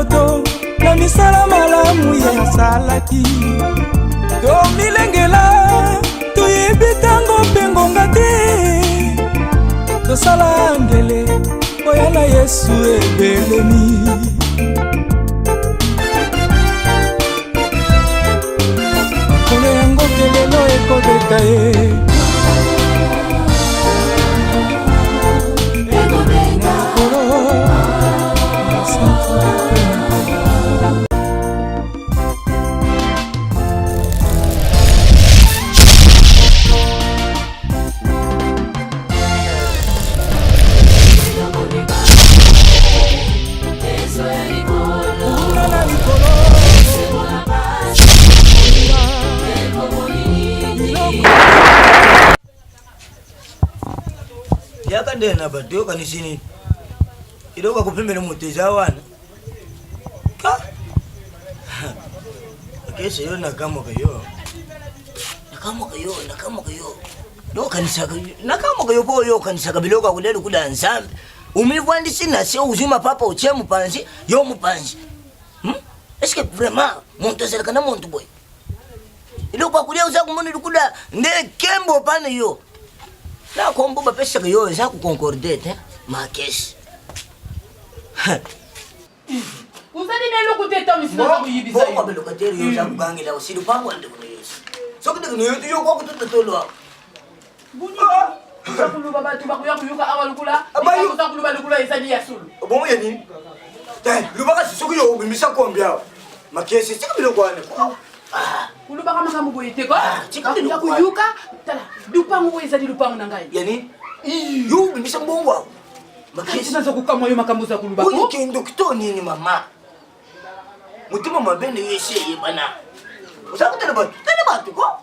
moto na misala malamu ya salaki tomilengela toyebi tango mpe ngonga te tosala ngele oyala Yesu ebelemi kolo yango kelelo ekobeta ye Ndena bato kanisini idoka kupembele muteza wana ka akese yo nakamo kayo do kanisa nakamo kayo po yo kanisa kabiloka kulelo kuda nsambe umivwandisi na sio uzima papa uche mupanzi yo mupanzi est-ce que vraiment montezela kana muntu boy idoka kulia uza kumoni kuda nde kembo pane yo la kombo ba pesa que yo za ku concordé hein ma caisse usali nelo kuteta misina ku yibisa yo ba locataire yo za ku gangela usili pa kwa ndo yesu so que ndiko yo ko kutata tolo buni za ku luba batu ba ku yuka awalukula za ku luba lukula isani ya sulu bon yani dai luba ka soko yo bimisa kombia ma caisse c'est comme le kwane Uluba kama kama boyete ko ya kuyuka tala lupangu weza di lupangu nangai yani yo bimisa mbongwa makesi nazo kukama yo makambuza kuluba ko uyi kendo kitoni ni mama mutima mabene yese yebana usakutela batu ko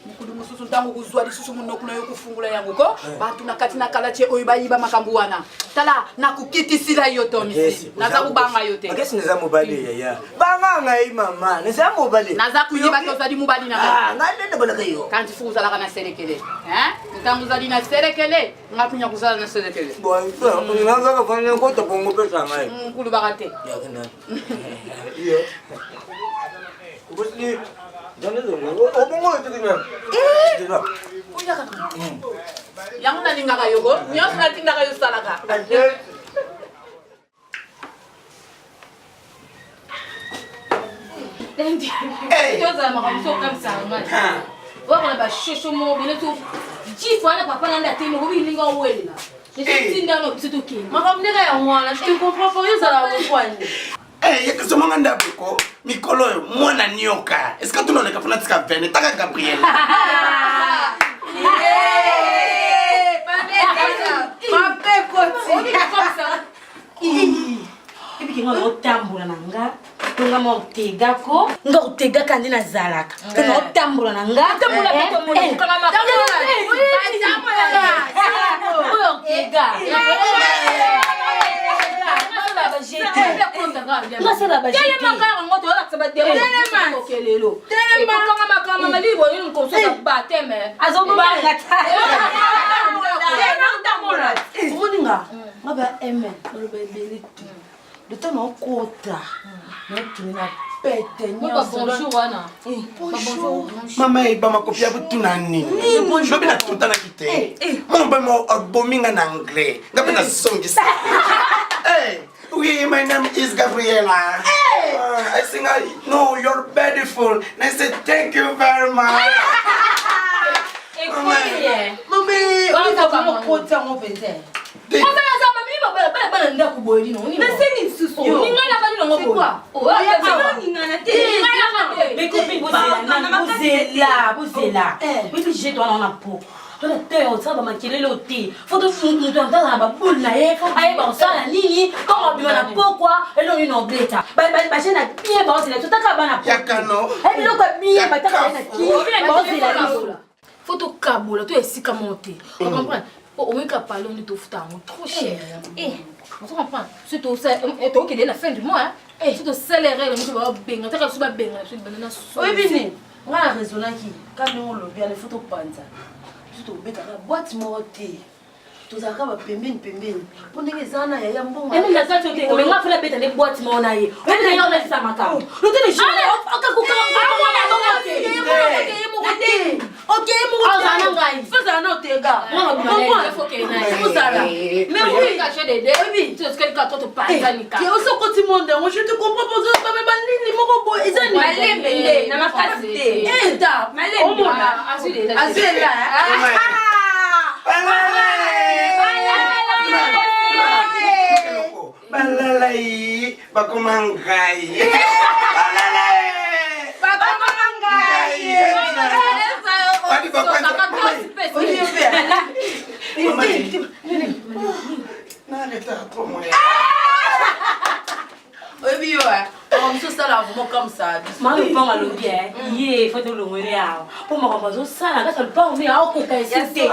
mukulu mususu ntango kuzwa lisusu muno kuna yo kufungula yangu ko bantu nakati nakalache oyo bayiba makambu wana tala nakukitisila yo tomisi naza kubanga yo te makesi neza mobali yaya banga ngai mama neza mobali naza kuyiba ko zadi mobali na ngande bona kayo kanti fuza la kana serekele ntango zadi na serekele ngakunya kuzala na serekele bon naza ka fanya ko to bongo pesa ngai mukulu bagate ya kana iyo ubusni Jangan dulu. Omong itu gimana? Tidak. Punya kan? Yang mana tinggal kayu go? Nyos nanti tinggal kayu sana kak. Nyos sama kamu sokam sama. Wah kalau bahas susu mau beli tu, jifu anak papa nanda tino, hobi lingga awal lah. Jadi tindak no situ kin. Makam dia kayak orang, tu kompor yo salah bukan. Yakasoma ndabiko mikolo yo mwana nyoka. Est-ce que tunaona kafuna tika vene taka Gabriel. Ebi kinga otambula nanga. Tunga motega ko, nga utega kandi na zalaka. Nga otambula nanga. Tambula ko mo kama makolo. Oyo tega. Ngasela bajeti. Kaya makara ngoto wala sabade. Telema kelelo. Telema kama makama malibo yini ko so bateme. Azobanga ta. Uninga. Ngaba amen. Lobebeli. Lutano kota. Notuna pete nyoso. Bonjour wana. Bonjour. Mama iba makopia butunani. Lobi na tutana kite. Mama mo abominga na anglais. Ngabe na songisa. Oui, my name is Gabriela. I sing, no, you're beautiful. And I said, thank you very much. Mami, Vamos kamu kota ngopente. Kota na sama mimi baba nda kuboyini no. Naseni susu. Ni ngala kani no ngobo. Ya kama ni ngana te. Mais copine bozela. Mimi je dois en appo. Tola teo saba makelele oti. Foto mtu ndala babul na ye. Aye ba osala nini? Kama bima na pokwa, elo ni no bleta. Ba chena bien ba osela. Tutaka bana pokwa. Yakano. Ebi loko bien ba taka na ki. Ba osela. Faut au kabola, tu es si monter. On comprend. Au moins qu'à parler, on est au foutant, trop cher. On se comprend. C'est au qui est la fin du mois. C'est au salaire, on va bien. On va bien. Oui, bien. On a raison qui. Quand on le vient, il faut au panza. Tu te mets dans la boîte mortée. tozalaka bapembeni mpo ndenge eza na yaya mbongo omenga fela beta ne boîte mona ye oyebisa yo olakisa makambo lotene okayemozala ngai fozala na otega ozala osokoti monde yango je te comprends pozobabe banini moko boye eza nimalemele na makasi te eta omona azuela balalai bakomangai oyebi yo mosu osala vraiment comme ça ma lupango alobi ye fote olongwele awa mpo makambo azosala kati lupango mi aokoka esi te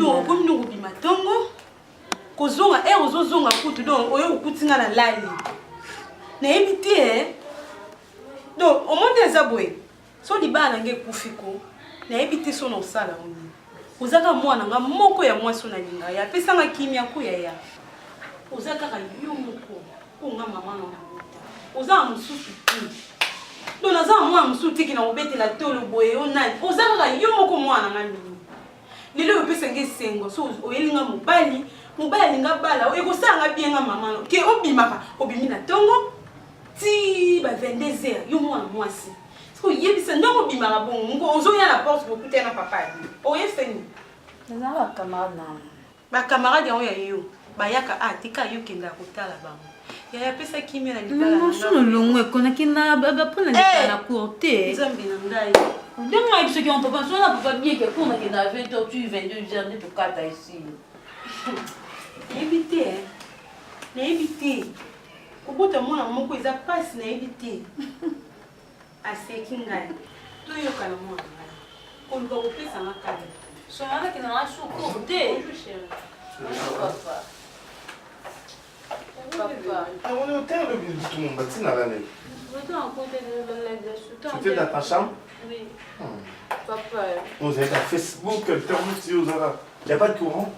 okomi nokobima ntongo kozonga ozozonga kutu donc oyo okutinga na lali nayebi te donc omonde eza boye so libala nange ekufiko nayebi te so na osala oni ozaka mwana nga moko ya mwasi onalinga ye apesanga kimia koyaya oza kaka yo moko onga mama nanabuta oza na mosusu te donc naza na mwana mosusu tiki na obetela tolo boye o nani oza kaka yo moko mwana nga mingi lelo opesanga esengo so oyelinga mobali alinga bala ekosanga bienga mama ke obimaka obimi na ntongo ti ba 22h yo mwana mwasi so yebisa ndongo obimaka bongo ngo ozoya na porte bokute na papa oye feni eza bacamarade na bacamarade yango ya yo bayaka tika yo kenda kotala bango yaya apesa kimia na libala mosololongo ekonaki na bapona lika na cour te nzambe na ngai ndenge ngai biso kion papa so na papa bieke mpo nakenda 20h tu 22h nde tokata esi nayebi te kobota mwana moko eza pasi nayebi te aseki ngai toyokana mwana ngai koluka kopesanga kala somanaki na nga suku te C'était dans ta chambre? Oui. Papa. Vous êtes à Facebook, il n'y a pas de courant?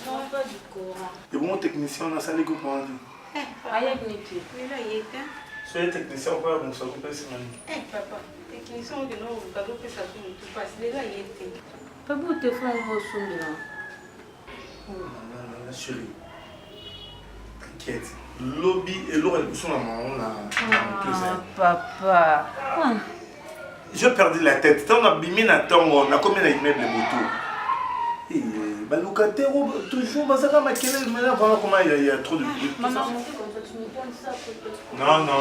Non, pas du courant. Et bon, technicien, on a ça les courants. Soyez technicien, on peut vous couper ce matin. Papa, technicien, on dit non, vous pouvez couper ça sur tout passe. Les gars, il était. Papa, vous te faites vos sons là. Non, chérie. T'inquiète. Lobby et l'eau, elle sont à mon papa. J'ai perdu la tête. Tant on a bimé na tango, on a combien d'immeubles de moto? Et bah locataire toujours bah ça va maquiller maintenant voilà comment il y a trop de bruit. Maman, non.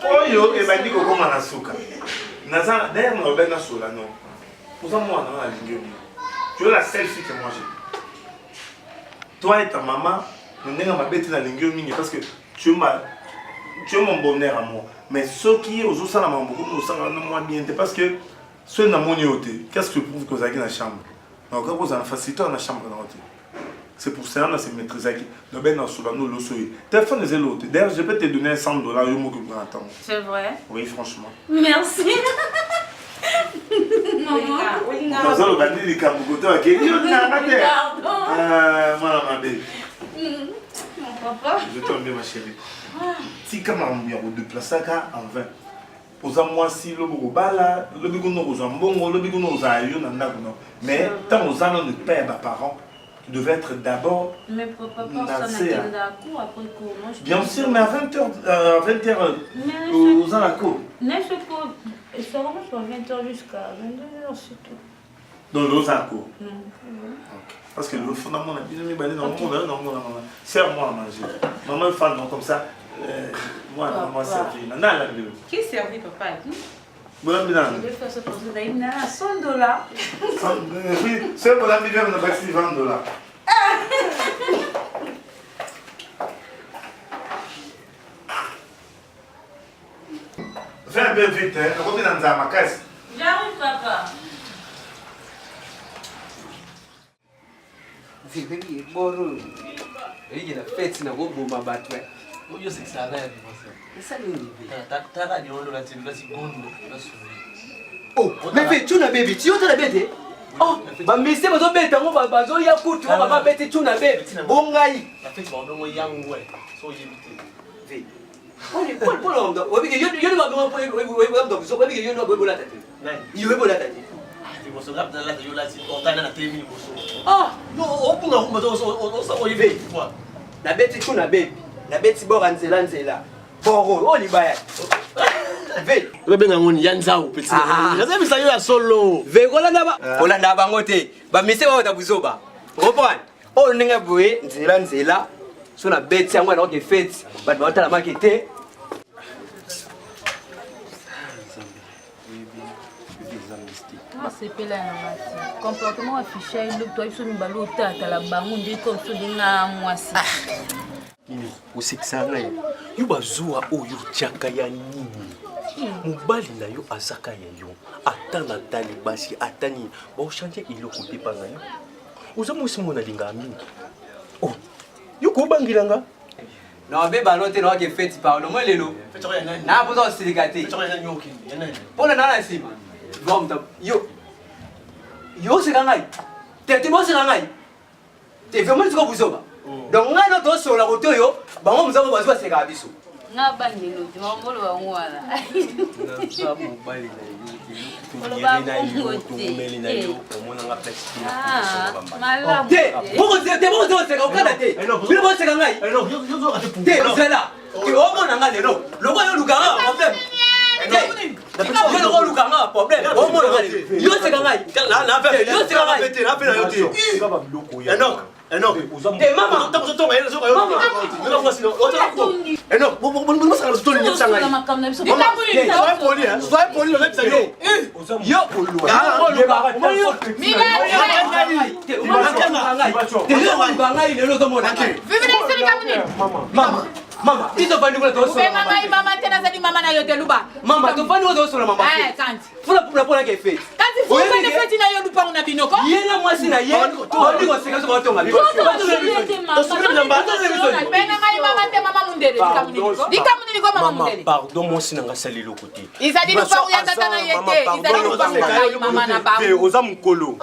Oh yo et bah dit comment on a souka. Naza d'ailleurs on a bien sola non. Pour ça moi on a ligne. Tu es la seule fille que moi j'ai. Toi et ta maman, nous n'avons pas bête dans la ligne parce que tu es mon bonheur à moi. Mais ce qui est aux autres, ça m'a moins bien parce que ce n'est pas mon côté. Qu'est-ce que je prouve que vous avez dans la chambre? Donc, quand vous avez facilité dans la chambre, c'est pour ça que c'est maîtrisé. Nous avons sur la nous téléphone est l'autre. D'ailleurs, je peux te donner $100 au mot que vous attendez. C'est vrai? Oui, franchement. Merci. Maman. Vous avez bandit les cambogotos à qui? Voilà, ma belle. Mon papa. Je t'aime bien, ma chérie. Si comme on déplace en 20 pour moi si le bala le bigono aux ambongo le bigono aux aïeux mais tant aux années ne père parents tu devais être d'abord mais papa ça n'a après cours bien sûr mais à 20h aux ans la cour n'est-ce que ça commence à 20h jusqu'à 22h c'est tout dans l'eau à cour parce que le fondament a bien mis non serre-moi à manger maman fan comme ça moi, ça fait. Qui servit papa? Voilà, Je vais faire ce procès d'Aïna à $100. Oui, c'est pour la million, on a passé $20. Fais un peu vite, hein. On est dans ma caisse. J'arrive, papa. C'est vrai, bon, il y a la fête, na go ma batwe. Yo c'est ça là. C'est ça le niveau. Tara di ondo la timba si gondo la suri. Oh, mais fais tu na baby, tu as la bête. Oh, ba miste bazo beta ngo bazo ya kutu ngo ba bete tu na baby. Bongai. La fête ba ondo yangwe. So yimite. Ve. Oh, ni pol ondo. Obi ke yo ba ngo obi so obi ke yo no bo la tati. Nai. Yo bo la tati. Ti boso gap na la yo la si otana na temi boso. Ah, no opunga humba so yive. Kwa. la bête tu na baby. La bête bora nzela. Boro, oh libaya. Ve. Bebe ngangoni yanzao petit. Jaza bisa yo ya solo. Ve kolanda bango te. Ba miste ba ta buzoba. Reprendre. Oh ninga boye nzela. So na bête yango na ke fête. Ba ba ta la marketer. C'est là, comportement affiché, le toit sur une balle au tata, la bangue, des comme sur une moisi. usikisanga ye yo bazuwa oyo tiaka ya nini mobali na yo azaka ya yo ata na tali basi ata nini baochange iloko te mpa na yo oza mwasi mo nalinga mingi oh yo kobangilanga Non, mais ballon te no ke fête pa no mo lelo. Fête ya nani? Na po zo silikate. Fête ya nyoki. Ya nani? Pona na sima. Vom ta yo se kangai. Te mo se kangai. Te vraiment ko buzoba. Donc ngana to so la koto yo, bango muzaba bazwa se ka biso. Nga bandelo, tu mangolo wa ngwala. na mobali na yo tumumeli na yo omona nga plastique Malamu. Te mo zo se ka okada te. Bilo mo se kangai. Yo zo ate pu. Te zela. Ke omona nga lelo. Loko yo lukanga problème. Te loko lukanga problème. Omona nga lelo. Yo se kangai. Na fait. Yo se kangai. Na fait na yo te. nga babiloko ya Enoch. Te mama. Tapo to ngayela zo kayo. Yo ngasi no. Enoch, mo sanga zo ni sanga. Sois poli, hein. Sois poli, le mec ça yo. Yo Mama, isso vai no outro. Mama tena zadi mama na yote luba. Mama, tu vai no outro solo mama. Kanti. Fula que fez. Kanti fula ne feti na yo lupa una binoko. Yena mwasi na ye. Ndi ko seka so ba to ngabi. Bena ngai mama te mama mundele dikamuni ko mama mundele. Pardon mwasi na nga sali lokote. Izadi lupa uya tata na yete. Izadi lupa mama na ba. Oza mukolo.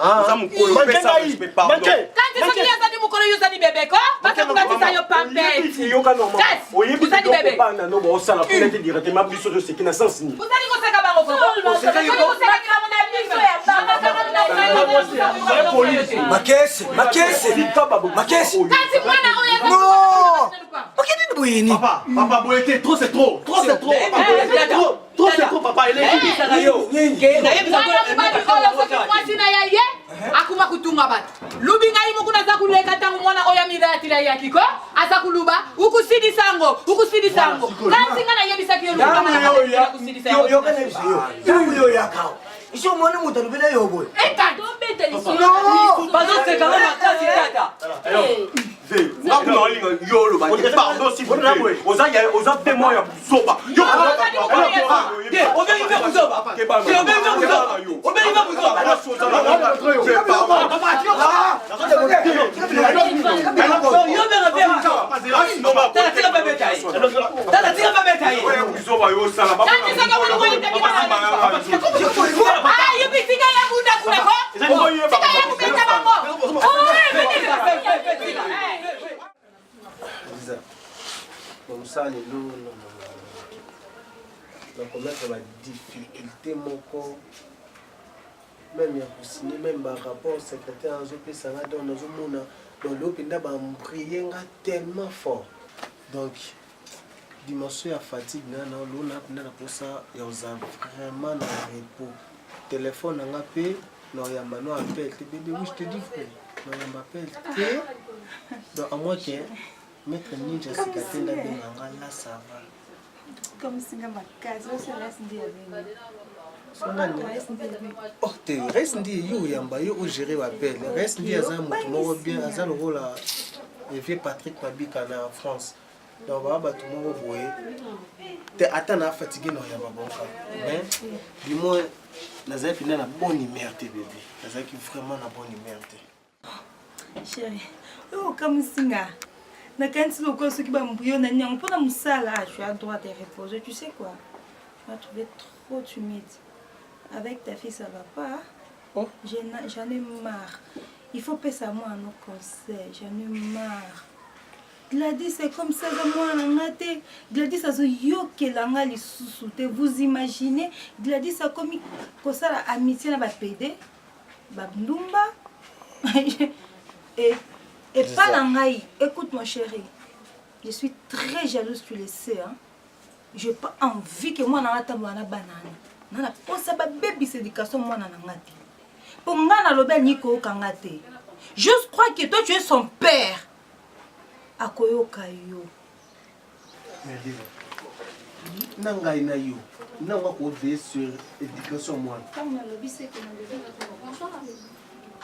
Pesa respect pardon. Kanti soki yazadi mukolo yuzadi bebeko. Baka mukatisa yo pampeti. Yo ka normal. Oyebi ko bana no ba osala pour être directement biso de ce qui n'a sens ni. Uzali ko seka bango ko. Uzali ko seka kila mona biso ya baba kana Makese. Makese. Kanti mwana oya. Non. Makini ni buyini. Papa boyete, trop c'est trop. Trop c'est trop. Trop c'est trop papa, il est akuma kutunga batu lubi ngai mukuna za kuleka tangu mwana oya mirati la yakiko asa kuluba ukusidi sango kanti ngana yebisa kiyo luba ngana kusidi sango Yo kana biso yo yakao. Iso mwana mutalo bile yo boy. kanti obete lisi Non. Bazo seka na kasi tata. Ngaku na olinga yolo ba. Pardon si vous plaît. Oza témoin ya buzoba. Yo Te obeli be buzoba. Te obeli be buzoba. Obeli be buzoba. Yo bera be buzoba. Tata tika ba betai. Tata tika ba betai. buzoba yo sala ba. kanti saka mwana oya tebina ah yubi tika ya bunda kuna ko tika ya kubeta bango Comme ça, les lots, donc on a la difficulté, mon corps. Même il y a signé, même par rapport au secrétaire, ça va dans nos hommes, dans l'opinion, on prier tellement fort. Donc, dimension à fatigue, on a pour ça, il y a vraiment un repos. Téléphone, on a appelé, on a appelé, oui, je te dis, frère, on appelle. Donc, à moi qui Maître Ninja Sikatenda Benganga, là ça va. Comme si ma case, on se laisse dire. Oh, tu restes dit yo yamba yo gérer la belle. Reste dit azam mo bien azam le rôle le vieux Patrick Mabika en France. Donc va tout le monde boyer. Tu attends à fatiguer non yamba bon cas. Mais dis-moi Nazar fini na bonne humeur bébé. Nazar qui vraiment na bonne humeur. Chérie. Oh comme singa. Na quand tu le ce qui va m'bouillon na nyang pour na musala, je suis à droite et reposer. Tu sais quoi? Tu m'as trouvé trop timide. Avec ta fille, ça va pas. Oh. J'en ai marre. Il faut passer à moi un autre conseil. J'en ai marre. Gladys, c'est comme ça, moi, Gladys, ça se yoke langa les sous-soutés. Vous imaginez, Gladys, ça comme ça, l'amitié, n'a pas pédé. Babndumba. Et pas l'angaï. Écoute, mon chéri. Je suis très jalouse, tu le sais. Hein. Je n'ai pas envie que moi, je sois une banane. Nana posa ba baby éducation moi nana ngati. Pour ngana lobel niko kangate. Je crois que toi tu es son père. Akoyo kayo. Nanga ina yo. Nanga ko veiller sur éducation moi. Comme on lobby c'est que bonsoir.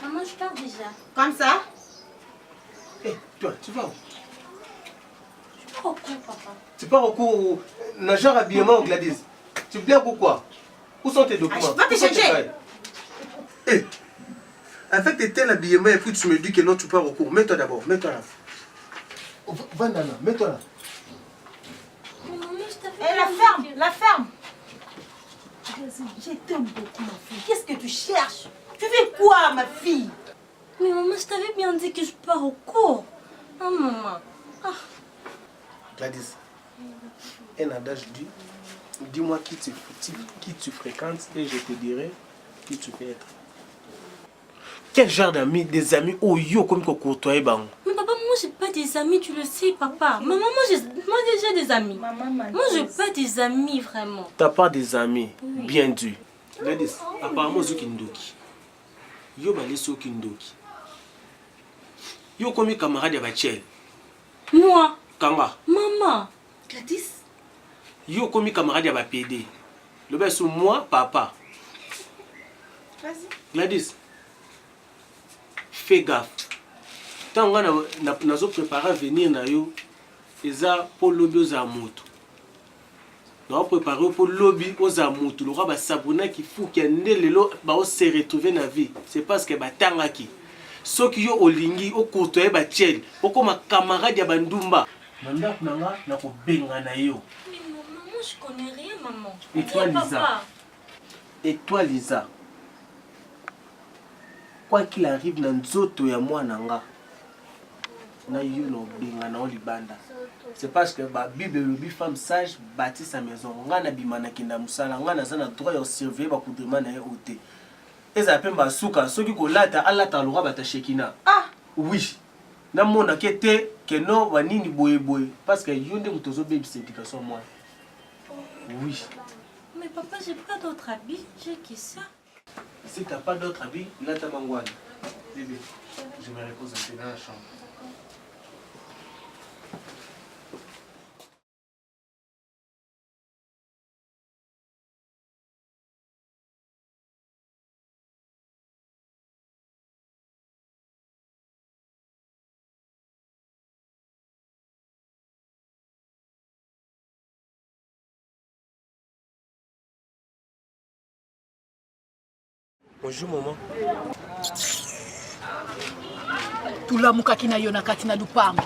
Maman, je pars déjà. Comme ça? Eh, toi, tu vas où? Je pars au cours, papa. Tu pars au cours nageur habillement Gladys. Tu blagues ou quoi? Où sont tes documents? Va te changer. Eh, avec tes tels habillements et puis tu me dis que non, tu pars au cours. Mets-toi d'abord, mets-toi là. Va Nana, mets-toi là. Eh, la ferme. Je t'aime beaucoup ma fille. Qu'est-ce que tu cherches? Tu fais quoi ma fille? Mais maman, je t'avais bien dit que je pars au cours. Ah maman. Ah. Gladys, un adage dit. Dis-moi qui tu fréquentes et je te dirai qui tu peux être. Quel genre d'amis, des amis au yo comme qu'on courtoie bang? Mais papa, moi j'ai pas des amis, tu le sais papa. Maman, moi j'ai des amis. Moi j'ai pas des amis vraiment. T'as pas des amis, oui. Bien dû. Gladys, apparemment c'est kindoki. Yo balé so kindoki. Yo comme camarade de Bachel. Moi. Kanga. Maman. Gladys. Yo comme camarade à PD. Le bas sur moi, papa. Vas-y. Gladys, fais gaffe. Tant qu'on a préparé à venir na yo, eza pour lobby aux amoto. On a préparé pour lobby aux amoto. Le roi va s'abonner qu'il faut qu'il y ait des gens qui se retrouvent dans la vie. C'est parce que batanga qui. Ceux qui ont olingi, au côté ba tchel, au comme camarade ya bandumba. Manda kunanga na ko benga na yo. Je connais rien, maman. Et toi, Lisa? Et toi, Lisa? Quoi qu'il arrive, dans nzoto ya moi nanga, na yo no benga na olibanda. C'est parce que la Bible le femme sage bâtit sa maison. Nga na bimana kinda musala, nga na zana droit de surveiller ba kudrima na yote. Eza pemba suka, soki ko lata alata lora bata shekina. Ah, oui. Na mona kete que non wanini boye boye parce que yonde mutozo baby éducation moi. Oui. Mais papa, j'ai pas d'autres habits, j'ai que ça. Si t'as pas d'autres habits, là t'as mangouane. Bébé, je me repose un peu dans la chambre. Bonjour maman. Tulamuka kina yona katina lupango.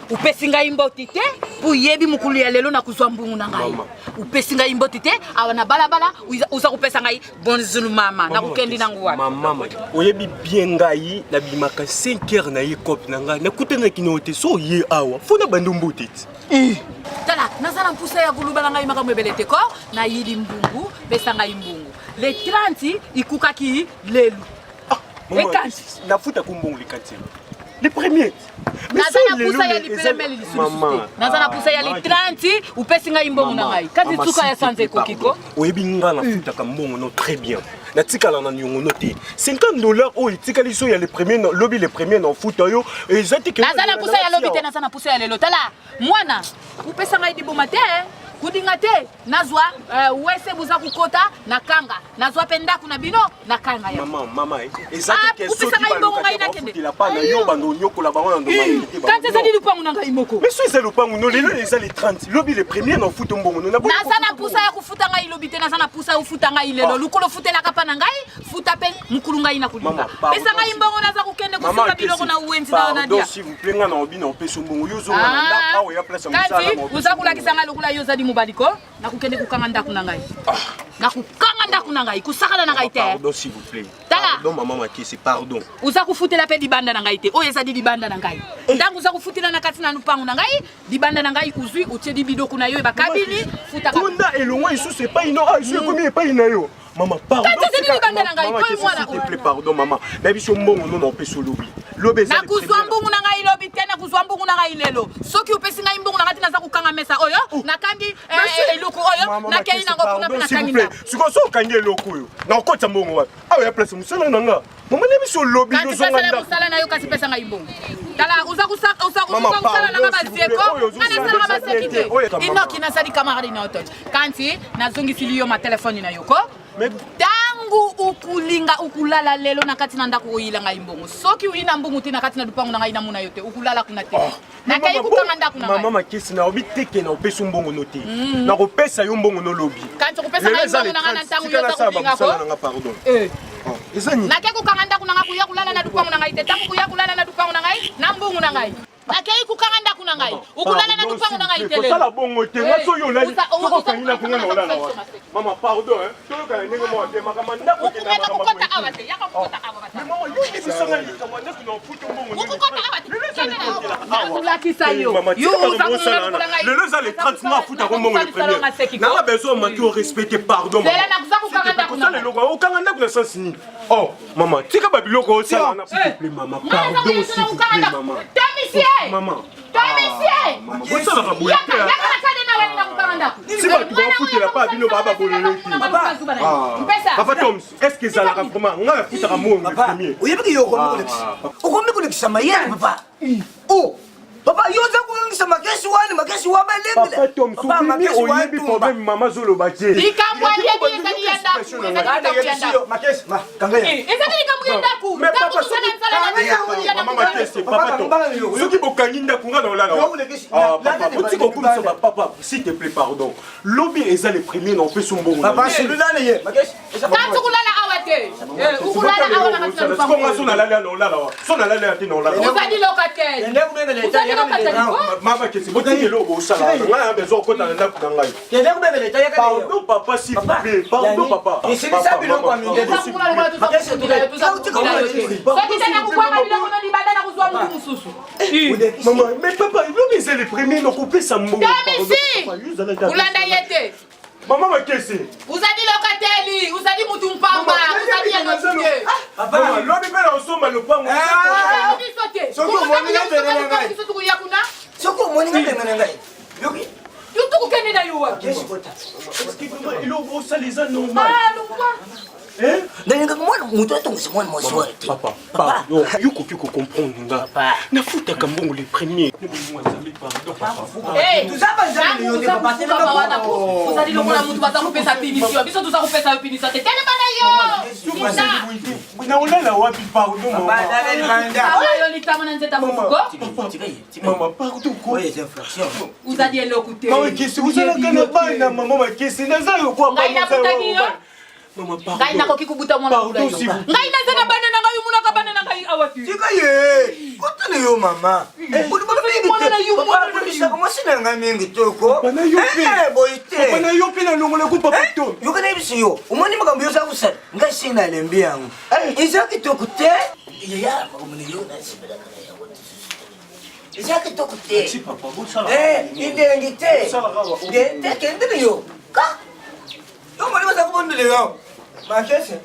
Upesinga imboti te buyebi mukulu ya lelo na kuzwa mbungu na ngai. Upesinga imboti te awana balabala uza kupesa ngai bonjour mama na kukendi nangu wapi. Mama oyebi bien ngai na bimaka 5h na yekop na ngai na kutenga kinote so ye awa fona bandumbu tete. Tala nazala mpusa ya kulubala ngai maka mwebelete ko na yidi mbungu besa ngai mbungu. Le 30 ikukaki lelu. Maman, nafuta kumbongo likati. Les premiers. Nazana pusa ya lipelemeli lisusu. Nazana pusa ya li 30 upesinga imbongo na ngai. Kati tsuka ya sanze kokiko. Oyebi nga na futa ka mbongo no très bien. Na tikala na nyongo noté. $50 o itikali so ya les premiers no lobby les premiers no futa yo ezati ke. Nazana pusa ya lobby te nazana pusa ya lelo tala. Mwana upesa ngai diboma te. kudinga te nazwa wese buza kukota na kanga nazwa penda kuna bino na kanga ya mama ezaki question ki balokaki pa na yo bando nyokola bango na ndoma quand ezali lupangu na ngai moko mais so ezali lupangu no lelo ezali 30 lobi le premier na futa mbongo no na bo naza na pusa ya kufuta ngai lobi te naza na pusa ya kufuta ngai lelo lukolo futelaka pa na ngai futa pe mukulu ngai na kulinga pesa ngai mbongo naza kukende kufuta biloko na uwenzi na dia s'il vous plaît nga na obi na opeso mbongo yo zo na ndako awo ya place musala mo uza kulakisa nga lokula yo zadi mubaliko na kukende kukanga ndaku na ngai na kukanga ndaku na ngai kusakala na ngai te pardon s'il vous plaît pardon maman Makisi pardon uza kufutela pe libanda na ngai te oyo ezadi libanda na ngai ndango uza kufutela na kati na lupangu na ngai libanda na ngai uzwi utie bidoko na yo bakabili futa kuna elongwa isu c'est pas ino ah isu komi pas ina yo maman pardon s'il te plaît pardon maman na biso mbongo no na opeso lobi lobi ezali na kuzwa mbongo na ngai lobi te na kuzwa mbongo na ngai lelo soki upesi ngai mbongo na ngati naza kukanga mesa oyo nakangi eloko oyo nakei nango kuna pe nakangi na siko so kangi eloko oyo na okota mbongo wapi awo ya place musala na nga mama na biso lobi yo zonga nda musala na yo kasi pesa ngai mbongo tala uza kusala na mabasieko ngana sala na masekite inoki na sali camarade na ototo kanti nazongisili yo ma telefone na yoko tangu ukulinga ukulala lelo na kati na ndako oyila ngai mbongo soki uyina mbongo te na kati na dupango na ngai na muna yo te ukulala kuna te na kai kukanga ndako na ngai mama Makisi na obi teke na opeso mbongo no te na kopesa yo mbongo no lobi kanti kopesa ngai mbongo na ngai na tangu yo ta kulinga ko pardon na kai kukanga ndako na ngai kuya kulala na dupango na ngai te tangu kuya kulala na dupango na ngai na mbongo na ngai nakei kukanga ndaku na ngai ukulala na dupango na ngai tele sala bongo te ngaso yo lali soko kanina kunga na olala wa mama pardon to kana ningo mo te makama ndako te na kukota awate yaka kukota awate mama yo ni bisanga ni kama ndako na futo mbongo ni kukota awate ulakisa yo yo lelo za le 30 mois futa ko mbongo le premier na ba besoin maki o respecter pardon mama na kuza kukanga ndaku na lelo ko kanga ndaku na sens ni oh mama tika ba biloko o sala na s'il te plaît mama pardon s'il vous plaît mama maman monsieur maman vous ça va bouiller si tu vas foutre la pas bino baba bolele papa Tom est-ce que ça la vraiment on a foutre amour le premier uyebiki yo ko kulekisa mayeni papa oh papa yo za kulekisa makesi wa balengile papa Tom soubimi oyebi problème maman zolo batie likamwa yebi ezali yanda makesi ma kanga ya ezali likamwa yanda ku mais papa maman Makisi papa Tom soki bokangi ndaku nga na olala papa otiko kumisa papa s'il te plaît pardon lobi eza le premier na opeso mbongo papa celui-là ye makesi kantu kulala awate ukulala awana katika lupango ko ngaso na lala na olala wa so na lala ati na olala uzali lokatel ndeko bebele ta mama Kesi botiki lo bosala nga na besoin kota na ndaku na ngai ndeko bebele ta pardon papa s'il vous plaît pardon papa ici ça biloko mingi makesi soki tena kukwanga biloko no libanda na kuzwa mtu mususu maman mais papa lobi eza le premier na kopesa mbongo ulanda yete mama Makisi uzali lokateli uzali mutu mpamba uzali yanotie papa lobi pe na osomba lopango soko moni ngene ngai yoki yutu kukende na yuwa kesi bota ilo osaliza normal ndalinga mwana mutu atongisa mwana mwasi wa te papa yo koki ko comprendre nga nafutaka mbongo le premier uzali lokola mutu baza kopesa pinisio biso tuza kopesa yo pinisio te tele bana yo na olala wapi pardon yo litama na nzeta mofuko mama pardon ko uzali eloko te mama Kesi uzalaka na bana mama Makisi naza yo kwa ngai nakutaki yo ngai nakoki kubuta mwana ngai naza na bana na ngai munaka bana na ngai awati tika ye kotane yo mama mwasina ngai mingi toko boite bana yo pe na longola ku papa Tom yo kana ibisi yo umoni makambo yo zakusala ngai sina lembi yangu izaki toko te ya makambo yo na sibela kana ya wote izaki toko te si papa bo sala idengi te kendele yo ka yo mali bazakubondele yo makese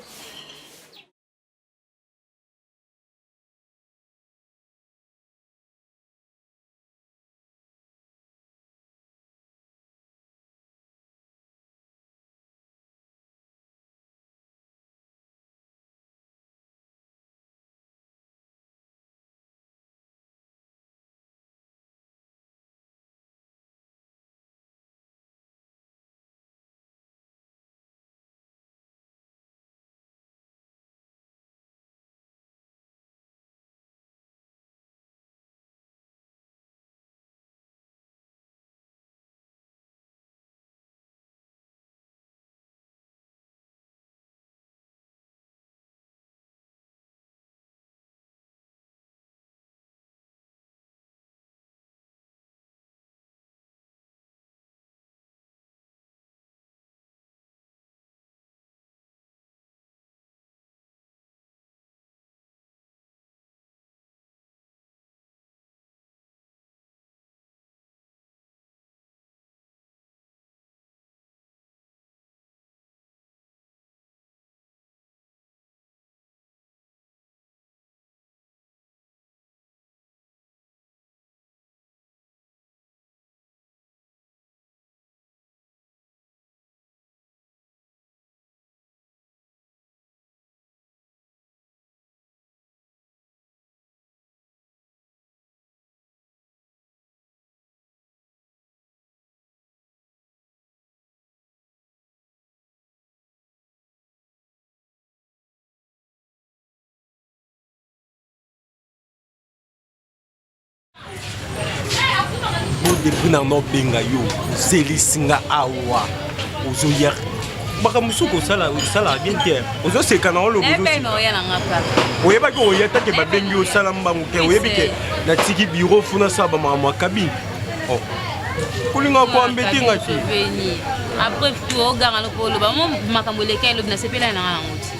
depuis na no benga yo zelisinga awa ozo yer bakamusu ko sala bien terre ozo sekana o lobo no ya na ngaka oyeba ko oyata ke babengi o sala mbangu ke oyebi ke na tiki bureau funa saba mama kabine oh kulinga ko ambeti ngati après tu oganga no polo ba mo makambo leka lo na sepela na ngoti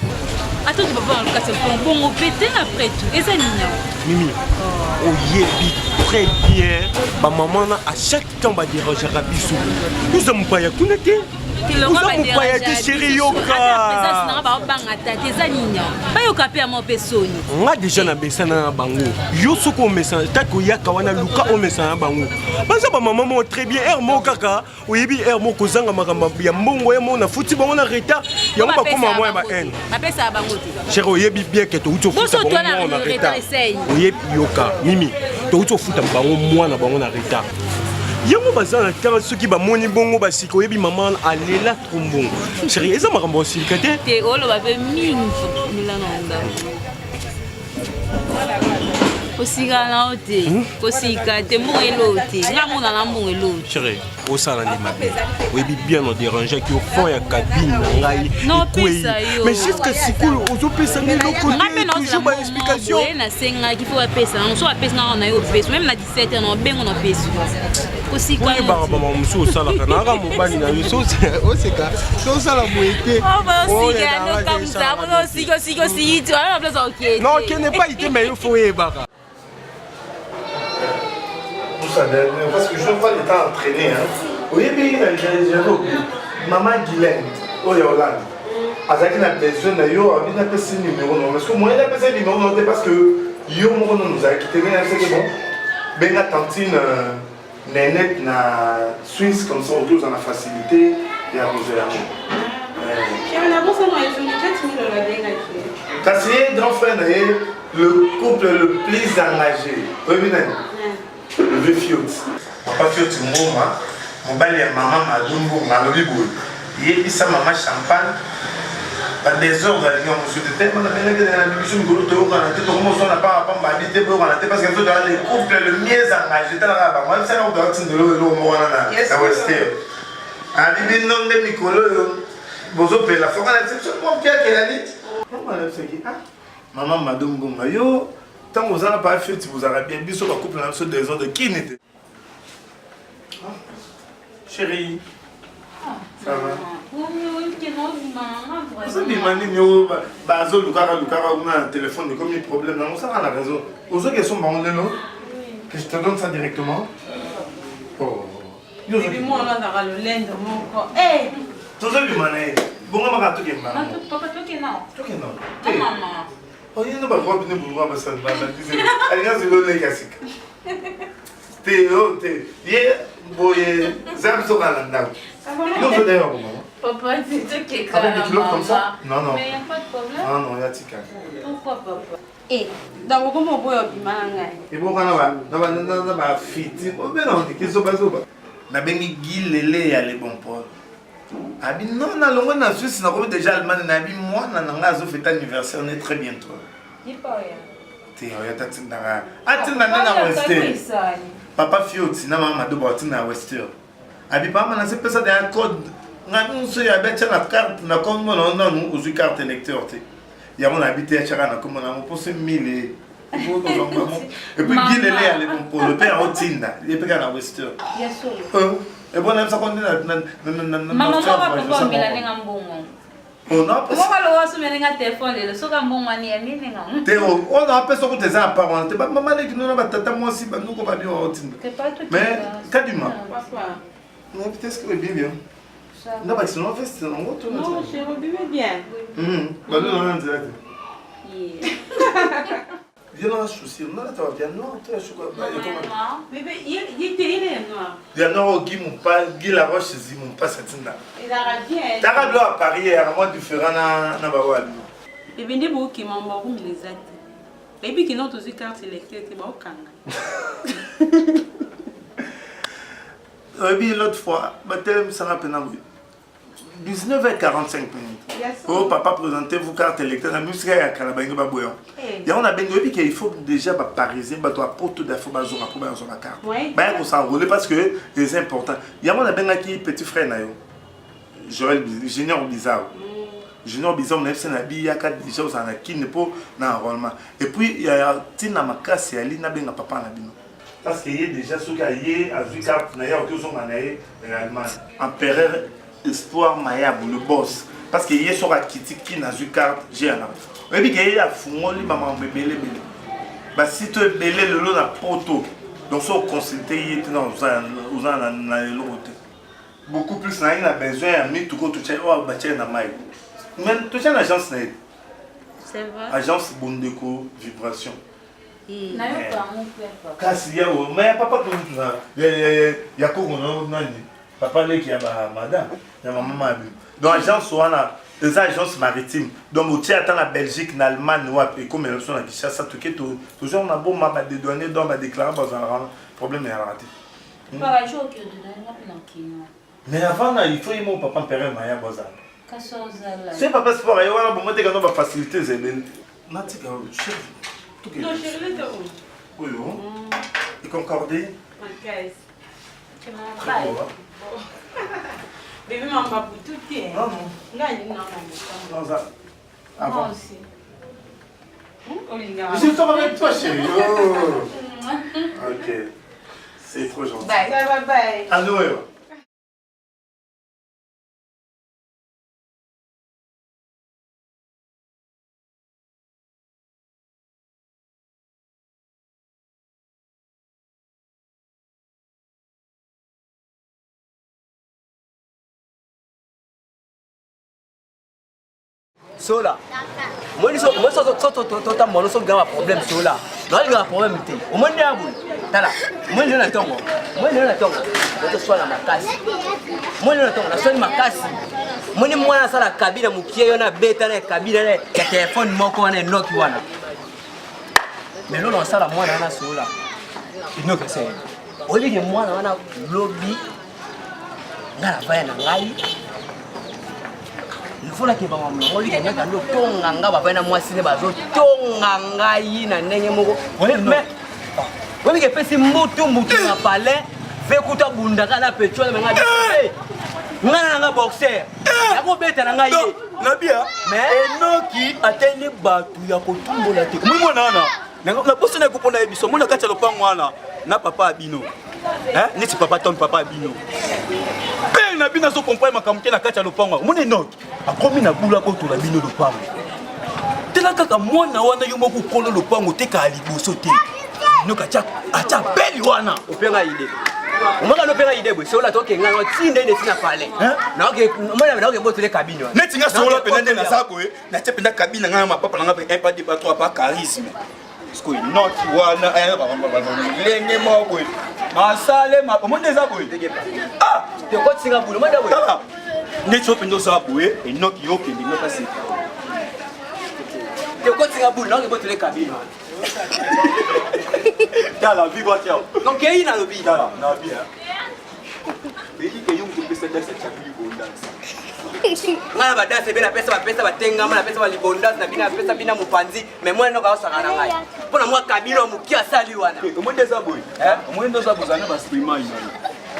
attends tu vas voir le cas c'est bon péter après tout et ça nina Mimi oyebi très bien ba maman na à chaque temps ba déranger rabiso nous sommes pas ya kunete nous sommes pas ya chéri yoka nga déjà na besana na bango yo soko mesa tako yaka wana luka o mesa na bango baza ba maman mo très bien mo kaka oyebi mo kozanga makamba ya mbongo ya mo na futi bango na retard ya ba koma mo ba en bapesa bango te chéri oyebi bien que to uto futa bango na retard oyebi yoka Mimi to uto futa bango mo na bango na retard yango bazana tanga soki bamoni bongo basiko yebi maman alela trombon chéri eza makambo osilika te olo bape mingi milano ndambo osika na ote kosika te mbongo elo te nga mona na mbongo elo chéri osala ndi mabe oyebi bien o déranger ki au fond ya cabine na ngai mais jusqu'à sikoyo ozopesa ngai loko toujours ba explication na senga ki faut apesa na so apesa na yo pesa même na 17 ans bengo na pesa osika ni ba ba musu osala kana ga mobali na yo so oseka so sala moete osika no kamsa no osika si tu ala place ok non qui n'est pas été mais il faut ebaka parce que je vois le temps entraîné. Oui, mais maman Guylaine, au Yolande, Azaki n'a besoin de yo, il n'a pas ce numéro non. Parce que moi, il a pas ce numéro non parce que yo nous a quitté, mais c'est bon. Ben la tantine Nénette na Suisse comme ça, on tous en a facilité et à Roger. T'as essayé d'en faire le couple le plus engagé. Oui, bien. Le vieux Fiot. Papa Fiot, mon bal et maman m'a donné un peu il y a ça maman champagne. Pas des ordres, il y a un monsieur de tête, on a bien que dans la mission de Golo, on a tout le monde n'a pas habité pour on a parce que dans les couples le mieux engagé dans la bas. Moi, c'est là où on de l'eau au Moana. À Wester. À Bibi non de Nicolo, vous opérez la forme à l'exception de mon père qui a dit. Maman m'a donné un maillot. Tant que vous n'avez pas fait, vous avez bien vu sur le couple dans des ordres qui n'était. Chérie, ça va? Vous avez demandé un téléphone, comme il y a un problème, non, ça a la raison. Vous avez question que je te donne ça directement. Oh. Et puis moi, on a le lait de mon corps. Eh! Tu as demandé. Bon, on va tout gagner. Papa, tu es non. Tu es non. Maman. Oh, il n'y a pas de problème pour moi, ça va. Allez, c'est le lait classique. T'es, boye, ça me sera là-dedans. Non, je d'ailleurs, maman. Papa, c'est toi qui es avec des kilos comme ça? Non, non. Mais il n'y a pas de problème. Non, non, il y a tika. Pourquoi, papa? Eh, dans comment on peut obtenir? Et bon, on va fiti. Oh, mais non, qu'est-ce que ça va? Na bengi gilele ya le bon Paul. Abi non, na longo na Suisse na ko déjà Allemagne na bi moi na nga zo fête anniversaire on est très bientôt. Dis pas rien. Te oya tatinda. Atinda na Western. Papa Fioti na mama do botina na Western. Abi papa na se pesa de un code. Na nso ya betcha na carte na comme on a nous aux carte électeur te. Ya mon habité à Chara na comme on a pour 1000 et puis gilele ya le bon Paul le père Otinda. Il est pas na Western. Bien sûr. Et bon, on a maman va pas me la ngambongo. On a pas. Moi le wasu me nga téléphone le soka mbongo ani ya nini ngam. Théo, on a pas sorti des apparents. T'es pas maman qui nous a tata moi aussi nous qu'on va dire au Tinder. Mais Kadima. Non, peut-être que bien bien. Non, parce que non fait c'est non tout. Non, je reviens bien. Bah nous on a direct. Viens dans la chaussure, non, tu vas bien noir, tu vas chocolat. Bébé, il est noir. Bien noir au Guy, mon pas, Guy la roche, c'est mon pas cette là. Il a bien. T'as pas de à Paris, à moi différent na Bawal. Bébé, ni beaucoup qui m'ont beaucoup les actes. Bébé qui n'ont aussi carte électrique, c'est bon kanga. Bébé l'autre fois, bah tellement ça m'a peine 19h45 minutes. Oh, papa, présentez-vous carte électeur. La musique est à Calabango Babouyon. Il y a un abengé qu'il faut déjà pariser, tu as pour tout d'affaires, tu as pour la carte. Il faut s'enrôler parce que c'est important. Il y a un abengé qui est petit frère, Joël Junior Bizarre. Junior Bizarre, on a fait un habit, il y a déjà un qui n'est pas dans l'enrôlement. Et puis, il y a Tina Makasi, il y a un papa dans l'habit. Parce qu'il y a déjà ceux qui ont vu carte, il y a réellement empereur espoir Mayabou, le boss. Parce qu'il y a sur la critique qui n'a vu carte, j'ai un et puis il y a Fumoli, maman, bébé. Si tu es belé, le lot n'a poto. Donc, si on consulte, il y a beaucoup plus, il y a besoin de mettre tout le monde dans maille. Mais tu as une agence, c'est vrai. Agence Bondeko Vibration. Il Kasi ya o mais papa ko ya ko no nani papa le qui a madame ya maman abi donc agence wana les agences maritimes donc au théâtre en Belgique en Allemagne ou et comme ils sont à Kinshasa tout toujours on a beau m'a des données donc m'a déclaré dans un problème est raté pas jour que de mais avant il faut aimer papa père maya boza kasoza c'est papa sport et voilà bon moi te va faciliter zelen natika chef. Non, je l'ai dit. Oui, et concordé. Tu m'as pas. Bébé m'a pas tout est. Non, non. Non, ça. Moi aussi. Je suis avec toi, chérie. Ok. C'est trop gentil. Bye, bye, bye. À Noël. Sola. Moi, je suis un problème. Sola. Non, il y a un problème. Au moins, il y a un problème. Moi, je suis un tongo. Moi, je suis un tongo. Je suis un macasse. Moi, je suis un tongo. Je suis un macasse. Moi, je suis un cabine. Je suis un bêta. Je suis un téléphone. Je suis un Nokia. Mais là, on sait la moi, je suis Sola. Il n'y a que ça. Au lieu de moi, je suis un lobby. Je suis un il faut que maman me dise que nous tonganga baba na mwasi ne bazo tonganga ina ndenge moko mais oui que pesi mutu na palais ve kuta bundaka na petrol menga ngana nga boxer yako beta na ngai na bia mais enoki ateli batu ya kotumbola te moi mona na poste na kopona ebiso mona kati lo pangwana na papa abino neti papa ton papa abino pe na bina so comprendre makamke na kati ya lopango mona enoki akomi na bula ko to la bino lopango tela kaka mwana wana yo moko kolo lopango te ka liboso te noka acha beli wana openga ide omaka no penga ide bwe sola to kenga no tinde ide tina pale na oke mona na oke botule kabine wana neti nga sola penende na sako na te penda kabine nga ma papa nga pe 1 pas 2 pas 3 pas charisme sko inoki wana lenge moko masale ma omonde za boy ah te ko tsinga bulu mada boy neti opendo za boy enoki yo kende ngaka se te ko tsinga bulu na oke botule kabine Tala, viva tiao. Donc il y a une vie. Tala, na bien. Mais il y a une pesa de cette libondance. Ngana badase bena pesa batenga mana pesa libondance na bina pesa bina mupanzi mais moi no ka osanga na ngai. Pona moi kabino mukia sali wana. Omwende za boy. Omwende za bozana ba streamer ina.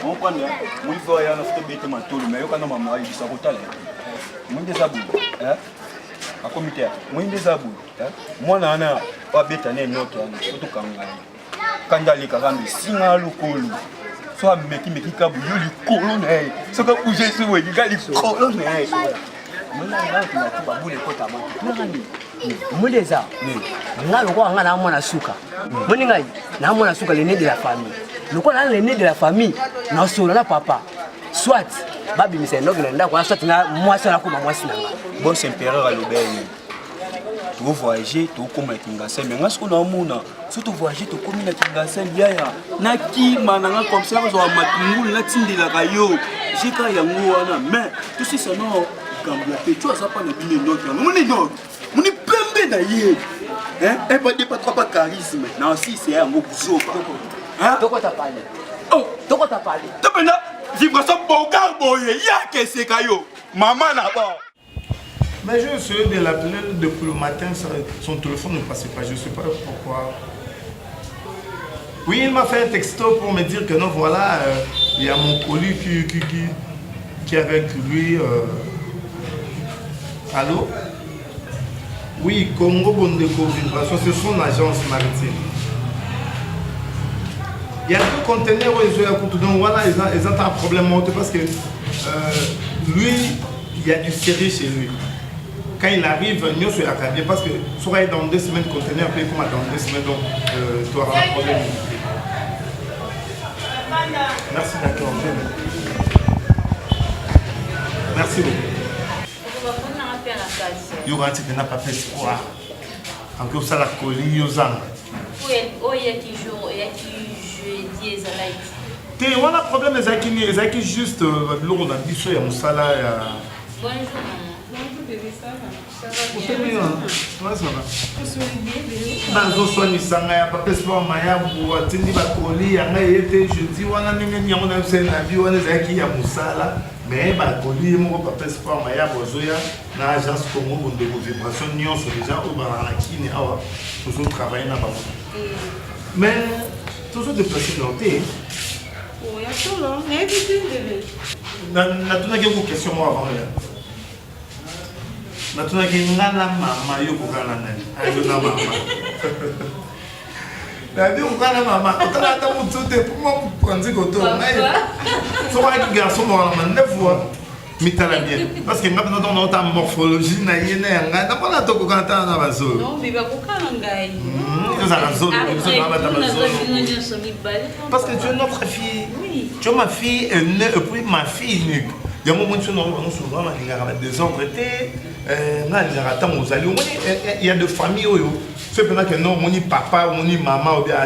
On prend là, moi il faut y aller faire bête matolo mais yo kana mama yi bisa kotala. Omwende za boy. A comité. Omwende za boy. Moi na na ba beta ne noto ana. Oto kanga. Kandali karambe singa lokolo. So ameki kabu yo likolo na ye. So ka bouger sur we gali likolo na ye. Mona ngana tunatuba bule kota mwa. Tunangani. Muleza. Ngalo kwa ngana mwana suka. Moni ngai na mwana suka l'aîné de la famille. Loko na l'aîné de la famille na solo na papa. Soit babi misendo ngenda kwa soit na mwasi na kuma mwasi nanga. Bon impérieur à l'auberge. Tu vas voyager, tu vas comme la Kingasem. Mais ce qu'on a mona, si tu voyages, tu comme la Kingasem, yaya. Naki mananga comme ça, on a matingou la tinde la rayo. J'ai quand yango wana, mais tu sais ça non, Gambia, tu vois ça pas le billet note. Mon est note, mon est pembe d'ailleurs. Hein, un pas de pas trop pas charisme. Non si c'est un mot bouzo. Hein? De quoi t'as parlé? Oh, de quoi t'as parlé? Tu peux là, vibration bogar boye, ya que c'est kayo. Maman là-bas. Mais j'ai essayé de l'appeler depuis le matin, son téléphone ne passait pas, je ne sais pas pourquoi. Oui, il m'a fait un texto pour me dire que non, voilà, il y a mon colis qui est avec lui. Allô? Oui, Congo Bondeko Vibration, c'est son agence maritime. Il y a deux conteneurs où ils ont donc voilà, ils ont un problème parce que lui, il y a du sérieux chez lui. Quand il arrive, nous sommes accabés parce que soit dans 2 semaines, conteneur paye comme dans 2 semaines, donc tu auras un problème. Merci, d'accord. Merci beaucoup. Il y aura un petit peu de pas fait espoir. Encore ça, la colis, aux âmes. On a un problème, c'est juste l'eau on a dit ça, il y a un salaire. Bonjour, Bonjour bébé, ça va? Ça va bien. Ouais, ça va. Dans soigné ça, papa sport maya pour tindi ba koli, yanga été jeudi wana nini on a fait na vie wana zaki ya musala, mais ba koli mo papa sport maya bozoya na agence Congo Bondeko Vibration nyonso déjà au ba na kini awa toujours travailler na ba. Mais toujours déplacé dans thé. Oh, il y a tout là, mais évitez bébé. Na tuna ke ko question moi avant là. Na tuna ke ngana mama yo ko kana nani. Ayo na mama. Na bi ko kana mama, ko tana ta mutu te pour moi prendre ko to. So wa ki garçon mo na 9 fois. Mitala bien parce que ngapna dans notre morphologie na yena yanga na pona to ko kana na bazo. Non, mais ba ko kana ngai. Parce que tu es notre fille. Oui. Tu es ma fille aînée et puis ma fille unique. Il y a un moment où nous souvent il y a des endettés. Il y a des familles où c'est pendant que non, mon papa, mon maman ou bien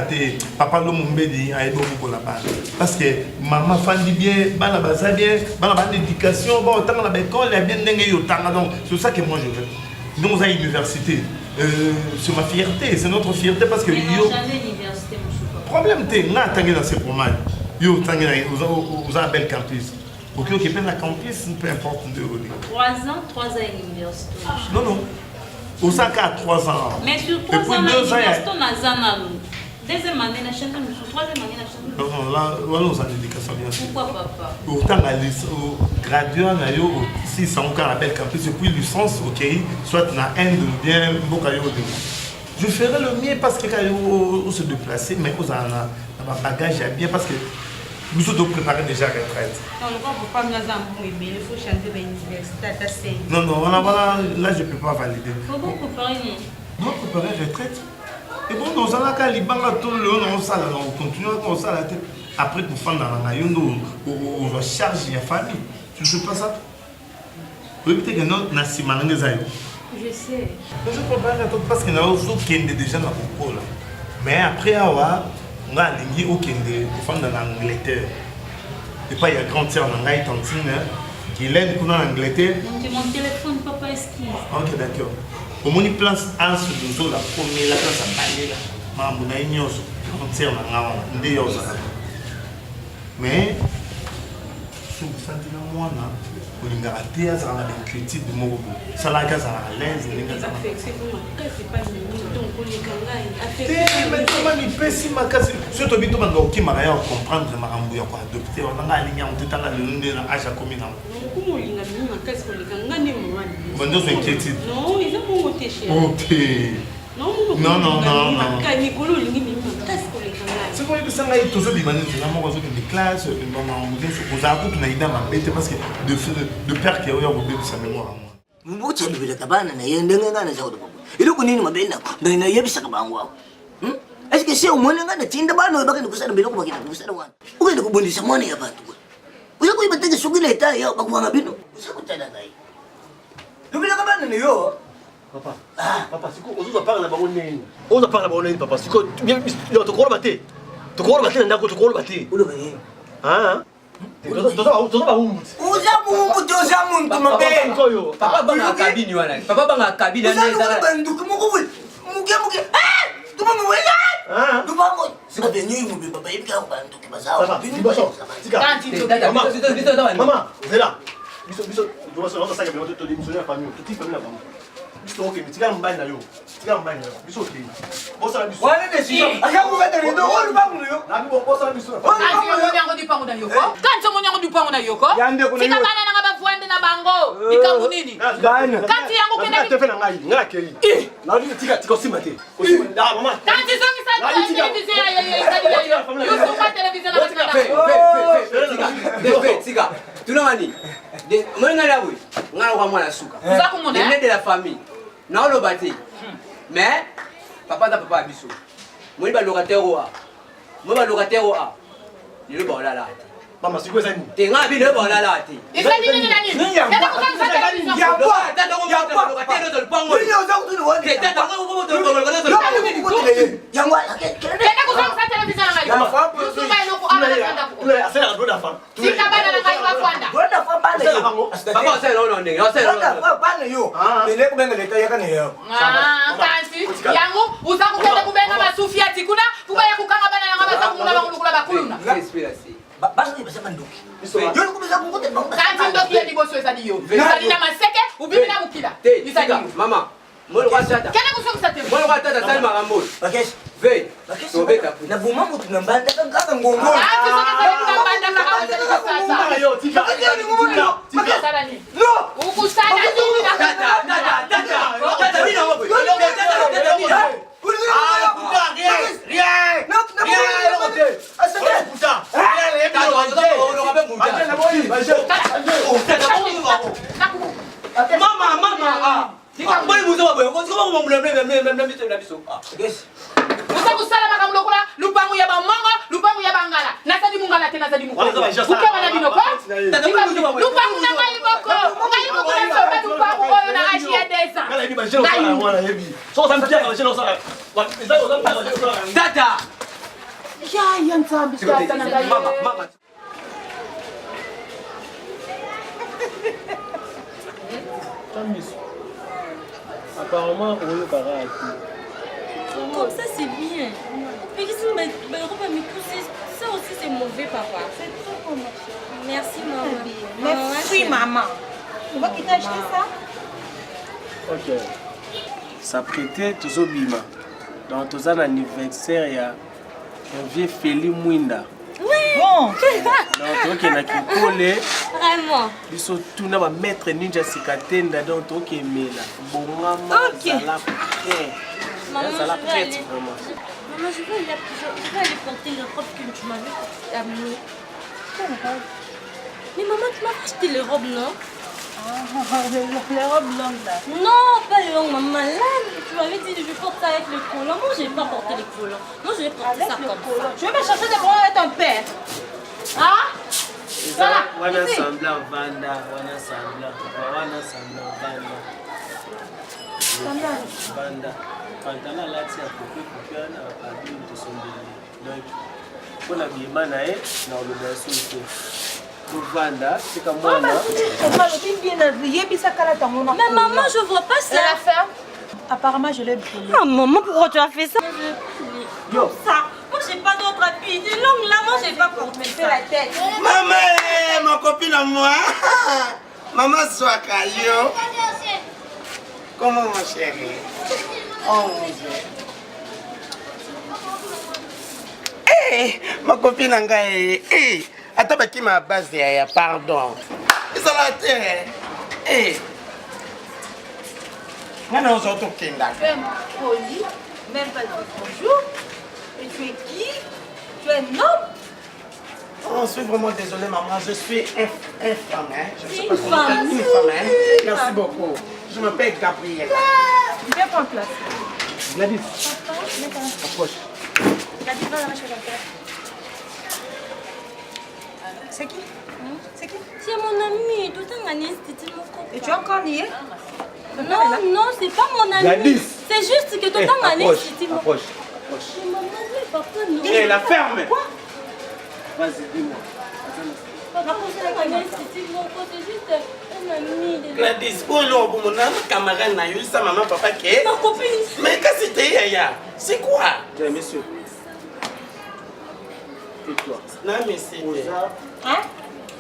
papa le mon bébé a beaucoup pour la base. Parce que maman fait bien, bana baza bien, bana bana éducation, bon tant la école, il y a bien dengue yotanga donc c'est ça que moi je veux. Nous à l'université. C'est ma fierté, c'est notre fierté parce que yo problème t'es là tangué dans ces promesses. Yo tangué vous avez un bel campus. Ok, ok, même la campus, peu importe de 3 ans à l'université. Non, non. Osaka a 3 ans. Mais sur 3 ans à l'université, on a Zanalo. Deuxième année, la chaîne, sur 3e année, la chaîne. Non, non, là, on a une éducation bien sûr. Pourquoi papa? Autant au gradué, on a eu aussi, c'est encore la belle campus, et puis licence, ok, soit on a un de bien, beaucoup à je ferai le mieux parce que quand on se déplacer, mais on a un bagage bien parce que nous sommes préparés déjà à la retraite. Non, le papa me l'a dit, mais il faut chanter à l'université. Non, non, voilà, là je ne peux pas valider. Comment préparer? Non, préparer la retraite. Et bon, dans un cas, les banques, tout le monde, on continue comme ça la tête. Après, pour faire dans la maillot, on va charger la famille. Tu ne sais pas ça? Oui, peut-être que nous, on a si mal en Esaïe. Je sais. Mais je prépare la tête parce qu'il y a aussi déjà dans le cours. Mais après, on a un pour faire dans l'Angleterre. Et puis, il y a grand sœur dans la tantine qui est en Angleterre. C'est mon téléphone, papa esquive. Ok, d'accord. Au moins, il place un sur le dos, la première, la place à bailler. Mais il y a un sœur dans la mais, si vous sentez moi, vous avez raté à l'inquiétude de mon ça la gaz à l'aise. Mais comment il peut si ma casse surtout que tu m'as dit ma rien comprendre ma rambouille quoi adopter on a aligné on était dans le âge à combien ans comment il a mis ma casse pour les gagner moi bon c'est inquiétude non ils ont monté chez OK non non non non c'est quoi que ça m'a été toujours bien finalement des classes maman vous avez tout naïda ma bête parce que de père qui a eu un bébé sa mémoire mbuche bibile kabana na yende ngana za udo ile kunini mabena na yebisa kabangwa est-ce que c'est au moins ngana tinda bana bakani kusana bilo kubakina kusana wana ukende kubundisa mwana ya bantu uza kuibatenge sugile eta ya bakuwanga bino uza kutana ngai bibile kabana ni yo papa papa siko ozo parla na bango nini ozo parla bango nini papa siko yo to koro bate ndako to koro bate ulo baye Uza muntu mabena papa banga kabini wana papa banga kabini wana za banduka mukuwe muke tuma mwela tubango sika benyi mu baba yibika banduka bazawa mama zela biso doit se ça que tu démissionner la famille toute famille la famille biso OK mais tika mbani na yo biso OK bosa biso wana décision akaku beta ndo olu bangu yo na bi bosa biso Kanti du pango na yoko kanti monyango du pango na yoko tika bana na bavwande na bango likambo nini kanti yango kende te fait na ngai ngakeli na ndi tika simate na mama kanti zongi sa télévision ya yusufa télévision na tika tunamani mwenga lawe ngala kwa mwana suka de la famille na oloba te mais papa da papa biso moi ba locataire wa moi ba locataire wa le ba la mama sikwe sani te ngabi le ba la te isani nini nani kende kusanza télévision ya kwa tata ko ya kwa locataire do pango ni oza kutu wone ke tata ko ko do locataire yangwa kende kusanza télévision na ngai yusufa eloko ala kwenda ko asela ndo da fam tika bana na ngai kwenda Gwenda fa bana yo. papa c'est non ndenge c'est Gwenda fa bana yo. ele kubenga leta yakane yo kanti yango uza kukende kubenga masufi ati kuna kubaya kukanga bana yanga basa kumuna bakulukula bakuluna Basa ni basa ndoki. Yo kubeza kungote bangu. kanti ndoki ya liboso ezali yo ezali na maseke ubibi na mukila ezali yo mama moi kwa tata kende kusongisa te moi kwa tata sali makambo Bakesh. ve tobeta Na buma mutu na mbanda kanga ngongo. kanti sasa na banda kama wazali sasa yo tika ukasala ni no ukusala ni tata mina wapo tata mina ah puta rien mama Mbona muzo wabo ko siko mo mblem biso uza kusala makambo lokola lupango ya bamongo lupango ya bangala nasadi mungala te nasadi mukoko ukewa na binoko lupango na ngai moko na soba lupango oyo na aji ya desa tata ya nzambi sasa na ngai mama Apparemment, on est pareil. Comme ça, c'est bien. Mais qu'est-ce que va me pousser? Ça aussi, c'est mauvais, papa. C'est trop bon, ma chérie. Merci, maman. Merci, maman. Tu vois qui t'a acheté ça? Ok. Ça prêtait toujours bima. Donc, tout ça, l'anniversaire, il y a un vieux Feli Mwinda. Oui! Bon! Donc, ok, na kikole. Vraiment? Ils sont tous là, maître ninja sikatenda. Donc, ok, mais là. Bon, maman, ça l'a prêt. Maman, Ça l'a je vais prêt, aller. vraiment. Maman, je vais aller porter la robe que tu m'avais amenée. Quelle robe? Mais maman, tu m'as acheté les robes, non? Les robes longues là. Non, pas les longues, maman. Là, tu m'avais dit je porte ça avec le collant. Moi, je n'ai pas porté les collants. Moi, je vais porter ça comme ça. Tu veux me chercher des problèmes avec ton père? Ah? Wana semblant Vanda, wana semblant Vanda. Vanda. Pantala lati ya coupe na abim to sombeli. Donc pour la bima na e na obligation ite. Pour Vanda, c'est comme moi là. Mais maman, je vois pas ça. La ferme. Apparemment, je l'ai brûlé. Ah maman, pourquoi tu as fait ça? Yo. Ça. Moi, j'ai pas d'autre habit. Des longues là, moi, j'ai pas porté ça. La tête. Maman, ma copine à moi. Maman soit calio. Comment mon chéri? Oh mon Dieu. Hey, ma copine en gars. Hey, attends, qui m'a base derrière, pardon. Ils sont la terre. Hey. Maintenant, on s'entend qui là. Tu es poli, même pas dire bonjour. Et tu es qui? Tu es un homme? Oh, je suis vraiment désolé, maman. Je suis une femme. Hein. Je sais Une pas comment femme. dire. Une femme. Hein. Merci beaucoup. Je m'appelle Gabriel. Viens prendre place. Gladys, Papa, approche. Gladys, va là, je vais faire. C'est qui? C'est qui? c'est mon ami. Tout le temps, Agnès, c'était mon copain. Et tu es encore nié? Non, non, c'est pas mon ami. Gladys. C'est juste que tout le temps, Agnès, Approche, c'était mon approche. C'est mon ami, papa, non. Eh, la ferme. Quoi? Vas-y, dis-moi. Papa, Agnès, c'était mon copain. C'est juste un ami. de- Gladys, où est l'homme pour mon camarade Naïl, sa maman, papa qui est? Ma copine. Mais qu'est-ce que c'était, Yaya? C'est quoi? Tiens, monsieur. Et toi? Non, mais c'est. Hein?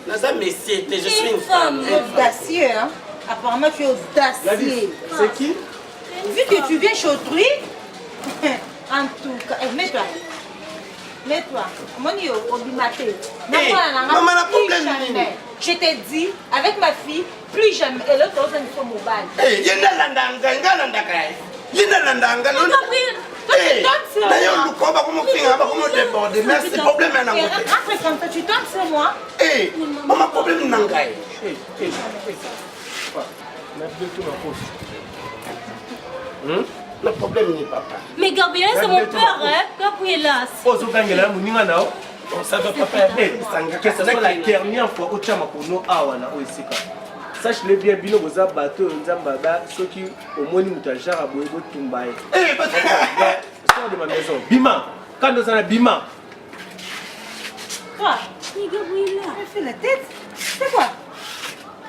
Messieurs, je suis une femme. Audacieux, hein? Apparemment, tu es audacieux. C'est qui? Vu que tu viens chez autrui, en tout cas, mets-toi. Mets-toi. Mon Dieu, obimaté. Maman, la problème. Je t'ai dit, avec ma fille, plus jamais. Et l'autre, on s'en fout mobile. Eh, il y a un landanga, il y a un landanga. D'ailleurs, le combat, comment faire, comment déborder. Merci, problème est dans après, comme ça, tu tombes sur moi. Eh, maman, problème n'a pas. Le problème n'est pas. Mais Gabriel, c'est mon père, hein? Gabriela. Oh, ça va pas faire. C'est la dernière fois où tu as ma awana oisika. Sache-le bien, Bino, vous avez battu un zambaba, ceux qui au moins nous ont déjà aboué au Tumbaï. Eh, sors de ma maison. Bima, quand nous allons Bima. Quoi? Mais Gabriela, elle fait la tête. C'est quoi?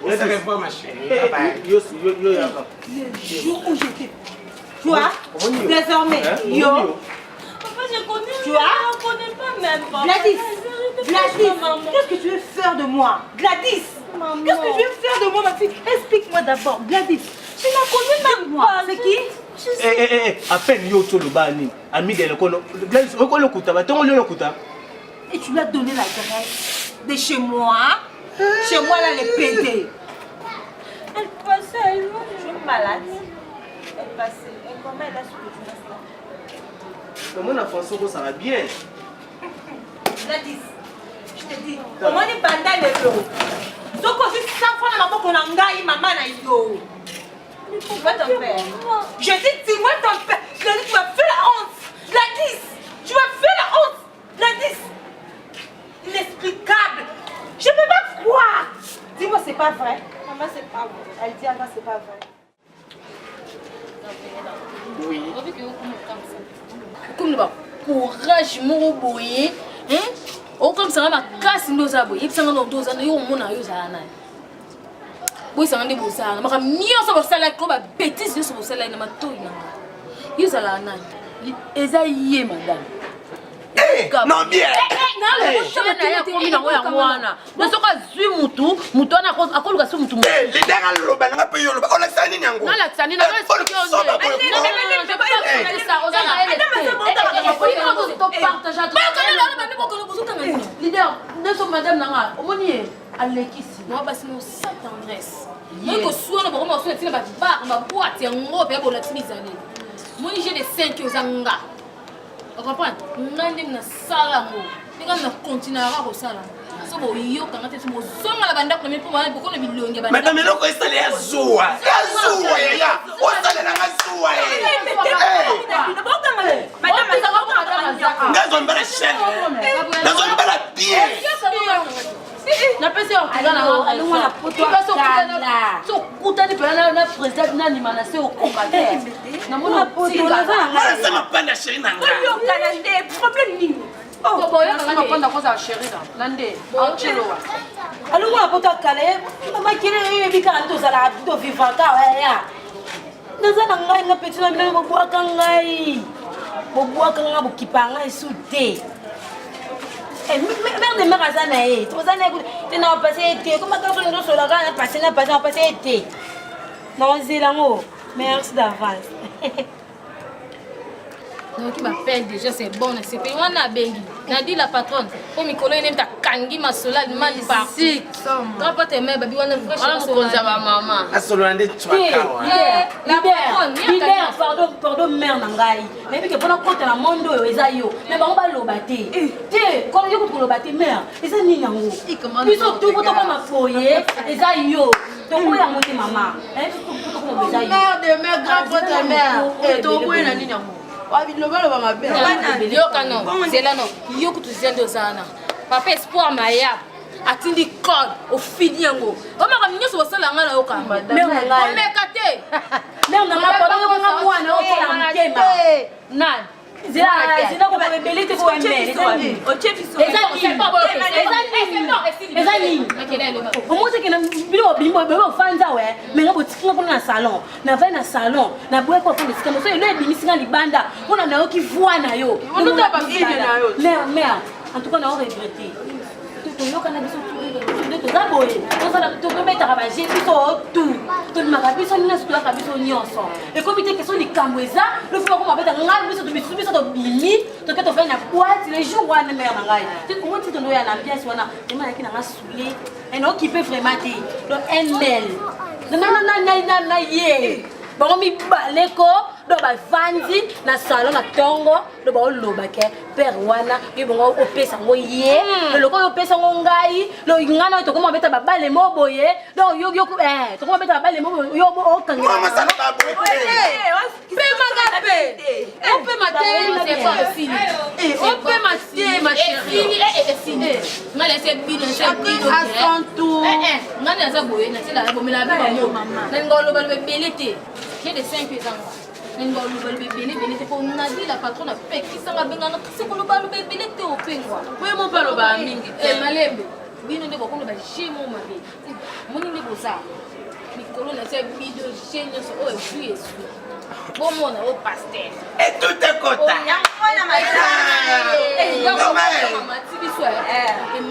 Vous savez pas, ma chérie. Le jour où j'étais. Tu vois? Désormais, yo. Papa, je connais. Tu vois? Je ne connais pas même. Gladys, qu'est-ce que tu veux faire de moi? Gladys, qu'est-ce que tu veux faire de moi, ma fille? Explique-moi d'abord, Gladys. Tu n'as connu même moi. C'est qui? À peine yo to le bani, ami de l'école. Gladys, on le kuta, va ton le kuta. Et tu lui as donné la graisse de chez moi. Chez moi, là, les PD. Elle passait, elle est malade. Elle passait. Et comment elle a su que tu restes là? Comment la France ça va bien? Gladys, je te dis, comment on est bandé les lots? Donc, on fait 100 fois dans la boque, on a engaillé maman là, yo. Tu vois ton père? Je dis, dis-moi ton père. Gladys, tu m'as fait la honte. Gladys, tu m'as fait la honte. Gladys, inexplicable. Je ne peux pas croire. Dis-moi, c'est pas vrai. Maman, c'est pas vrai. Elle dit, Anna, c'est pas vrai. Oui. Comme le courage, mon boy. Oh, comme ça, ma casse nos abois. Il s'en a dos à nous, mon aïeux à Anna. Oui, ça en est beau ça. Ma mieux sur le salaire, comme un bêtise sur le salaire, ma toile. Il s'en a Anna. Et ça y est, madame. Non, bien. Tu comprends? Nous avons un salaire. Nous avons continué à faire ça. So bo yo kanga te mo zonga la banda kwa mepo bana boko na bilonge bana. Madame loko esale ya zuwa. Ya zuwa ya. Osale na zuwa Madame ça va ngazo mbala chene. Ngazo mbala bien. Na pese o kugana alunga na poto kala. So kutani pela na president na ni mana se o combattre. Na mona poto na za. Sema panda chérie nanga. Yo kala nde problème nini? Oh, boy, on va prendre quoi ça chérie là. Nande, anchelo. Alors on a poto kala. Mama kile yebi ka to sala to vivant ka ya. Naza ngai na petit na mina mo bua ka ngai. Mo bua ka nga bukipanga isute. Merde, mère à Zanaé. Tu vas aller tu n'as pas été. Comment quand on doit se la gana passer, n'a pas été. Non, c'est l'amour. Merci d'avance. Non, qui m'appelle déjà, c'est bon, c'est payé. On a bengi. N'a dit la patronne. Comme Nicolas, il aime ta kangi, ma sola, il m'a dit pas. Si. Quand pas tes mères, baby, on a une vraie chance. On a ma maman. À Solande, tu vas la patronne, Libère, pardon, mère Nangai. Mais puis que pendant qu'on a mondo, Esayo. Mais on va l'obater. Tiens, quand on est l'obater, mère, et ça n'y a pas. Puis surtout, quand on m'a foyé, Esayo. Donc, on a monté maman. Mère de mère, grand-père de mère. Et toi, où est la ligne? C'est là non. Yo que tu viens de Zana. Papa espoir maya. Atindi code au fini yango. O ma kaminyo so sala ngala oka. Mère ngai. Mekate. Mère ngai pardon nga mwana o kala mkema. Nan. Zina ko ba belé te ko mère. O chefi so. Ezani. O mo se ke na bilo bimbo bebo fanza we. Me ngabo tikinga pona na salon. Na vai na salon. Na boye ko pona sikamo so yo e bimisinga libanda. Pona na yo ki voix na yo. On nous t'a pas fini na yo. Mère. En tout cas, on a regretté. Tu te yoka na biso tu toza boye tokobetaka baje biso tout tolimaka biso nyonso toyaka biso nyonso ekomi te question likambo eza lofo bakoma beta ngai biso tobimi toke tofai na boite le jour wana mare na ngai te kongo ti tondo ya na ambiance wana emayaki na nga soule enokipe vraiment te donc un mail na ye bango mibaleko do bavandi na salon na tongo do baoloba ke père wana ye bongo opesa ngo ye leloko oyo opesa ngo ngai lo ngana oyo tokoma beta babale mo boye donc yo tokoma beta babale mo yo okangela pemaka pe opema te opema te ma chérie nga laisse bino à son tour nga naza boye na tila bomela ba mama na ngolo ba bele te j'ai des 5 ans nga ngolo ba bele te ko na dit la patronne pe ki sanga benga na se ko lo ba bele te opengwa we mo ba lo ba mingi malembe bino ndeko ko lo ba jemo mabe moni ndeko za mikolo na se bido genyo so o Jésus bon mon au pasteur et tout est kota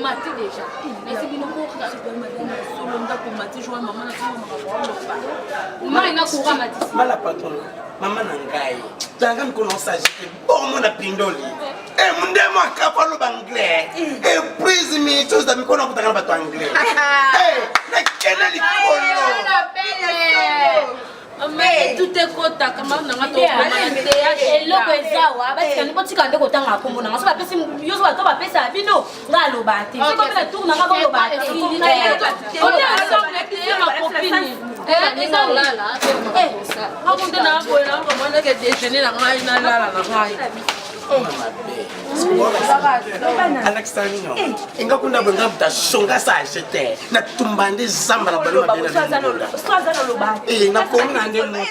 mati déjà mais c'est bino ko ka se madame solo ndako mati joa mama na tama maka ba mama ina ko mati mala patron mama na ngai tanga mkono sajite bomo na pindoli mundemo akapalo banglais prise mi chose da mikono kutanga bato anglais na kena likolo mais tout est kota kama na ngato eloko ezawa batika ni botika ndeko tanga kombo na ngaso ba pesi yo so bato ba pesa bino ngalo bati so ba pesa tour na ngabo lo bati on est ensemble avec ma copine ninga lala akunde na boye na ko mwana ke déjeuner na ngai na lala na ngai Alexandre ingakunda benga mtashonga sa jete na tumbande zamba na balo mabena na komi na ndemo